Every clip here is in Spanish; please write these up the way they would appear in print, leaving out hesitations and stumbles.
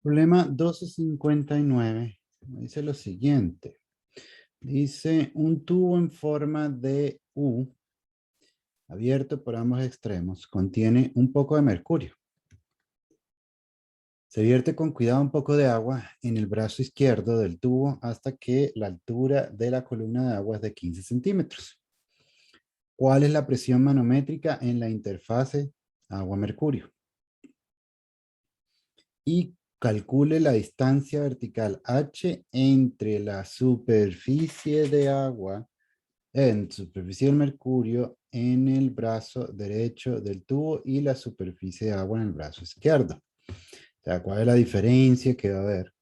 Problema 1259. Dice lo siguiente. Dice un tubo en forma de U, abierto por ambos extremos, contiene un poco de mercurio. Se vierte con cuidado un poco de agua en el brazo izquierdo del tubo hasta que la altura de la columna de agua es de 15 centímetros. ¿Cuál es la presión manométrica en la interfase agua-mercurio? Y calcule la distancia vertical H entre la superficie de agua, en superficie del mercurio, en el brazo derecho del tubo y la superficie de agua en el brazo izquierdo. O sea, ¿cuál es la diferencia que va a haber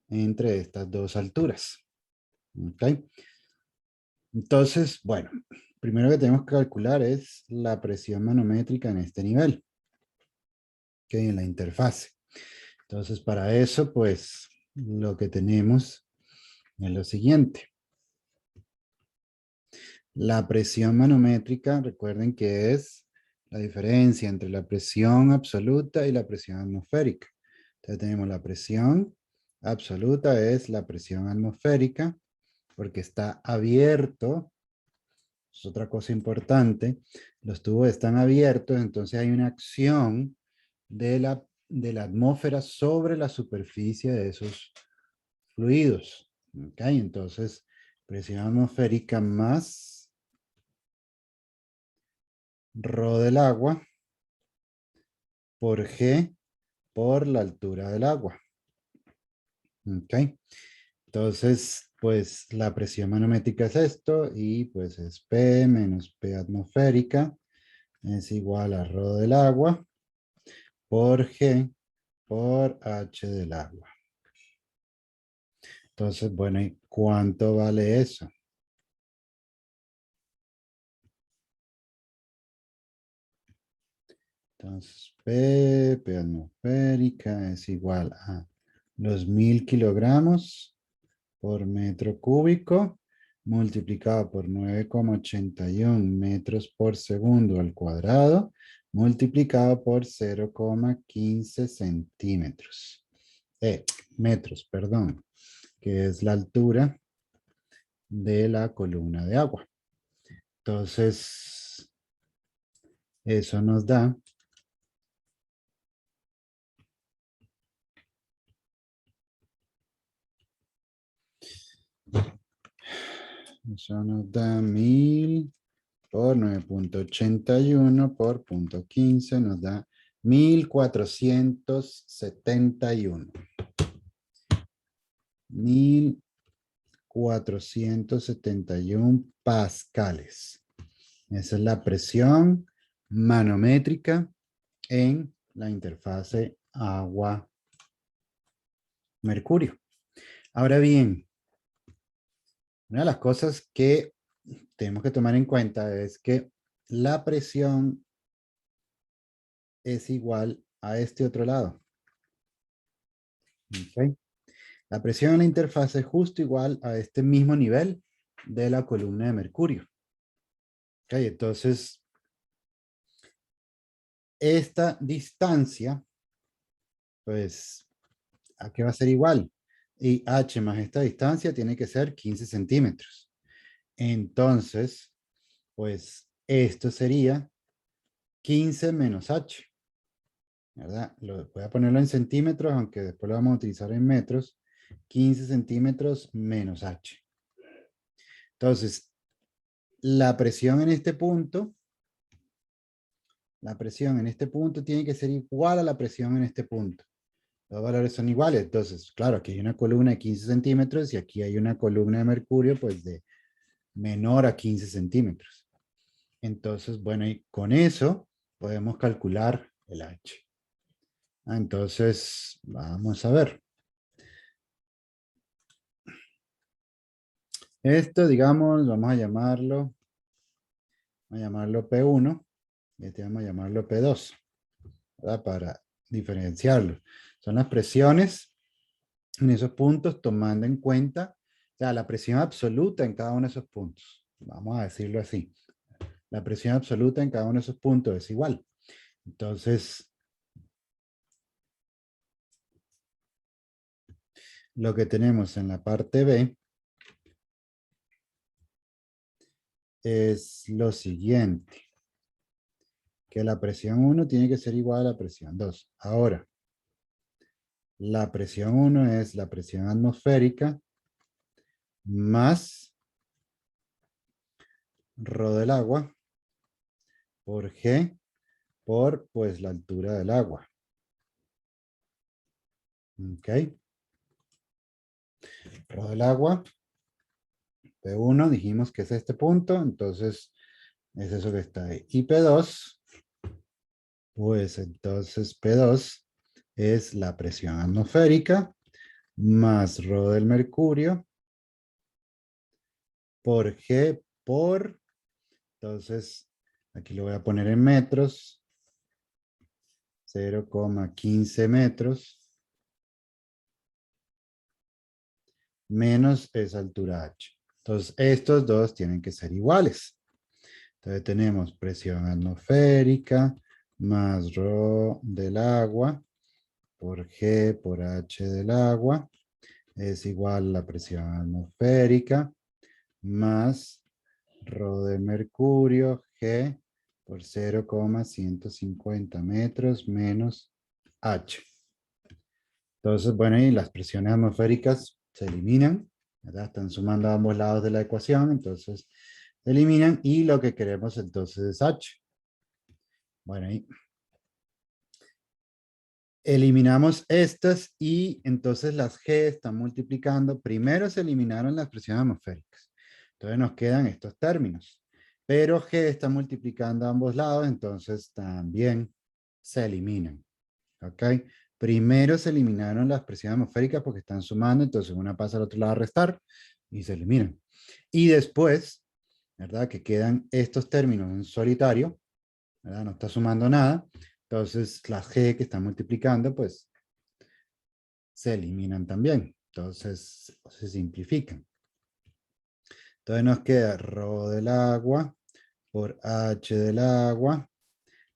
entre estas dos alturas? ¿Ok? Entonces, bueno, primero que tenemos que calcular es la presión manométrica en este nivel, que hay en la interfase. Entonces, para eso, pues, lo que tenemos es lo siguiente. La presión manométrica, recuerden que es la diferencia entre la presión absoluta y la presión atmosférica. Entonces, tenemos la presión absoluta es la presión atmosférica, porque está abierto. Es otra cosa importante. Los tubos están abiertos, entonces hay una acción de la atmósfera sobre la superficie de esos fluidos. ¿Ok? Entonces, presión atmosférica más ρ del agua por G por la altura del agua. ¿Ok? Entonces, pues la presión manométrica es esto y pues es P menos P atmosférica es igual a ρ del agua por G por H del agua. Entonces, bueno, ¿y cuánto vale eso? Entonces, P atmosférica es igual a los 1000 kilogramos por metro cúbico multiplicado por 9,81 metros por segundo al cuadrado multiplicado por 0,15 centímetros. Metros, perdón, que es la altura de la columna de agua. Entonces, eso nos da eso nos da 1000 por 9,81 por 0,15 nos da 1471. 1471 pascales. Esa es la presión manométrica en la interfase agua-mercurio. Ahora bien, una de las cosas que tenemos que tomar en cuenta es que la presión es igual a este otro lado. ¿Okay? La presión en la interfase es justo igual a este mismo nivel de la columna de mercurio. ¿Okay? Entonces, esta distancia, pues, ¿a qué va a ser igual? Y h más esta distancia tiene que ser 15 centímetros. Entonces, pues, esto sería 15 menos h. ¿Verdad? Voy a ponerlo en centímetros, aunque después lo vamos a utilizar en metros. 15 centímetros menos h. Entonces, la presión en este punto tiene que ser igual a la presión en este punto. Los valores son iguales. Entonces, claro, aquí hay una columna de 15 centímetros y aquí hay una columna de mercurio, pues de menor a 15 centímetros. Entonces, bueno, y con eso podemos calcular el H. Entonces, vamos a ver. Esto, digamos, vamos a llamarlo P1 y este vamos a llamarlo P2, ¿verdad? Para diferenciarlo. Son las presiones en esos puntos tomando en cuenta, o sea, la presión absoluta en cada uno de esos puntos. Vamos a decirlo así. La presión absoluta en cada uno de esos puntos es igual. Entonces, lo que tenemos en la parte B es lo siguiente, que la presión 1 tiene que ser igual a la presión 2. Ahora, la presión 1 es la presión atmosférica más ρ del agua por G por pues la altura del agua. ¿Ok? Ρ del agua, P1 dijimos que es este punto, entonces es eso que está ahí. Y P2, pues entonces P2 es la presión atmosférica más ρ del mercurio por G por, entonces aquí lo voy a poner en metros, 0,15 metros menos esa altura H. Entonces estos dos tienen que ser iguales. Entonces tenemos presión atmosférica más ρ del agua por G por H del agua es igual a la presión atmosférica más ρ de mercurio G por 0,150 metros menos H. Entonces, bueno, y las presiones atmosféricas se eliminan, ¿verdad? Están sumando a ambos lados de la ecuación, entonces se eliminan y lo que queremos entonces es H. Bueno, y eliminamos estas y entonces las G están multiplicando. Primero se eliminaron las presiones atmosféricas. Entonces nos quedan estos términos. Pero G está multiplicando a ambos lados, entonces también se eliminan. ¿Ok? Primero se eliminaron las presiones atmosféricas porque están sumando, entonces una pasa al otro lado a restar y se eliminan. Y después, ¿verdad? Que quedan estos términos en solitario, ¿verdad? No está sumando nada. Entonces las G que están multiplicando, pues se eliminan también. Entonces se simplifican. Entonces nos queda ρ del agua por H del agua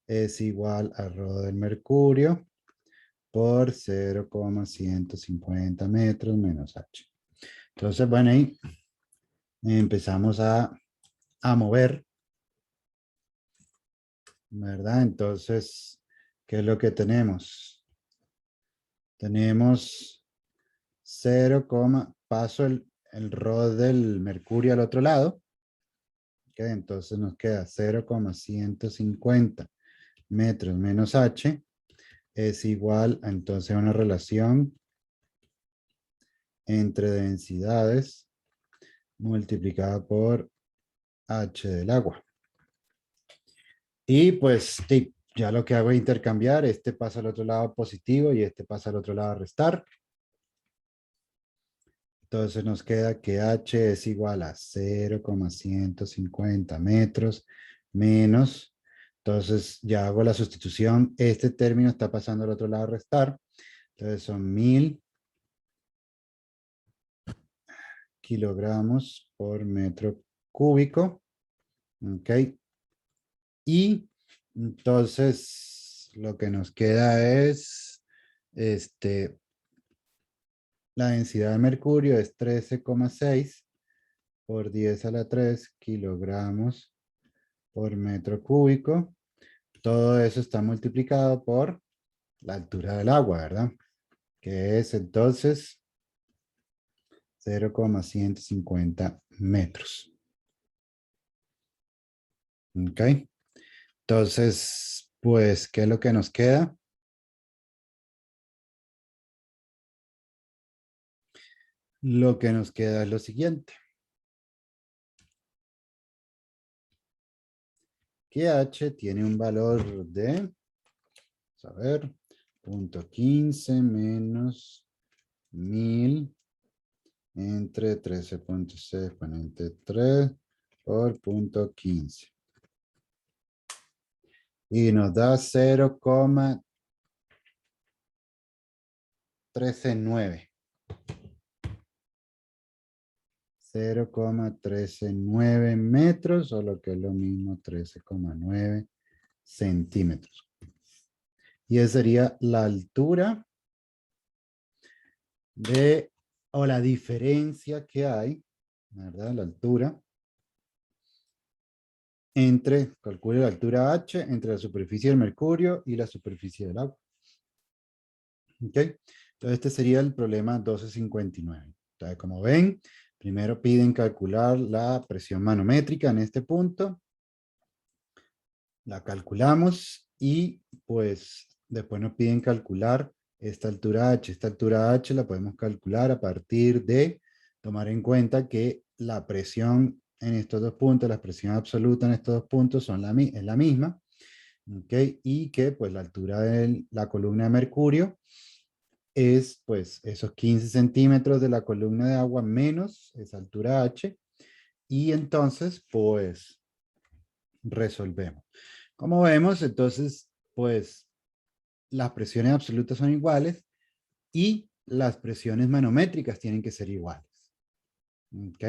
es igual a ρ del mercurio por 0,150 metros menos H. Entonces, bueno, ahí empezamos a mover, ¿verdad? Entonces, ¿qué es lo que tenemos? Tenemos 0, paso el ρ del mercurio al otro lado. ¿Okay? Entonces nos queda 0,150 metros menos H es igual a entonces una relación entre densidades multiplicada por H del agua. Y pues sí, ya lo que hago es intercambiar, este pasa al otro lado positivo y este pasa al otro lado a restar. Entonces nos queda que H es igual a 0,150 metros menos. Entonces ya hago la sustitución. Este término está pasando al otro lado a restar. Entonces son 1000 kilogramos por metro cúbico. Ok. Y entonces lo que nos queda es la densidad de mercurio es 13,6 por 10 a la 3 kilogramos por metro cúbico. Todo eso está multiplicado por la altura del agua, ¿verdad? Que es entonces 0,150 metros. ¿Ok? Entonces, pues, ¿qué es lo que nos queda? Lo que nos queda es lo siguiente. Que H tiene un valor de, a ver, 0,15 menos 1000 entre 13,6 exponente 3 por 0,15. Y nos da 0,139. 0,139 metros, o lo que es lo mismo, 13,9 centímetros. Y esa sería la altura de o la diferencia que hay, ¿verdad? La altura, calcule la altura H entre la superficie del mercurio y la superficie del agua. ¿Ok? Entonces este sería el problema 1259. Entonces, como ven, primero piden calcular la presión manométrica en este punto. La calculamos y pues después nos piden calcular esta altura H. Esta altura H la podemos calcular a partir de tomar en cuenta que la presión en estos dos puntos, la presión absoluta en estos dos puntos es la misma. ¿Ok? Y que pues la altura de la columna de mercurio es pues esos 15 centímetros de la columna de agua menos esa altura H. Y entonces pues resolvemos. Como vemos, entonces pues las presiones absolutas son iguales y las presiones manométricas tienen que ser iguales. ¿Ok?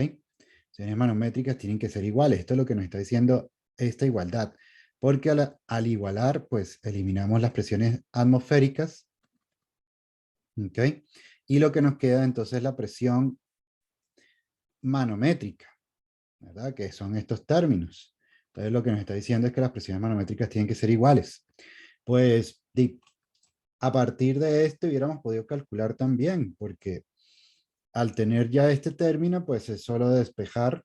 Presiones manométricas tienen que ser iguales. Esto es lo que nos está diciendo esta igualdad. Porque al igualar, pues eliminamos las presiones atmosféricas. ¿Ok? Y lo que nos queda entonces es la presión manométrica, ¿verdad? Que son estos términos. Entonces lo que nos está diciendo es que las presiones manométricas tienen que ser iguales. Pues a partir de esto hubiéramos podido calcular también, porque al tener ya este término, pues es solo despejar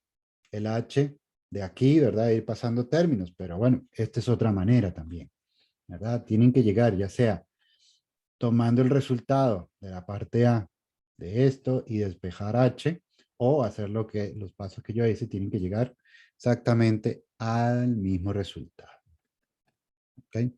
el H de aquí, ¿verdad? Ir pasando términos, pero bueno, esta es otra manera también, ¿verdad? Tienen que llegar ya sea tomando el resultado de la parte A de esto y despejar H, o hacer los pasos que yo hice, tienen que llegar exactamente al mismo resultado. ¿Ok?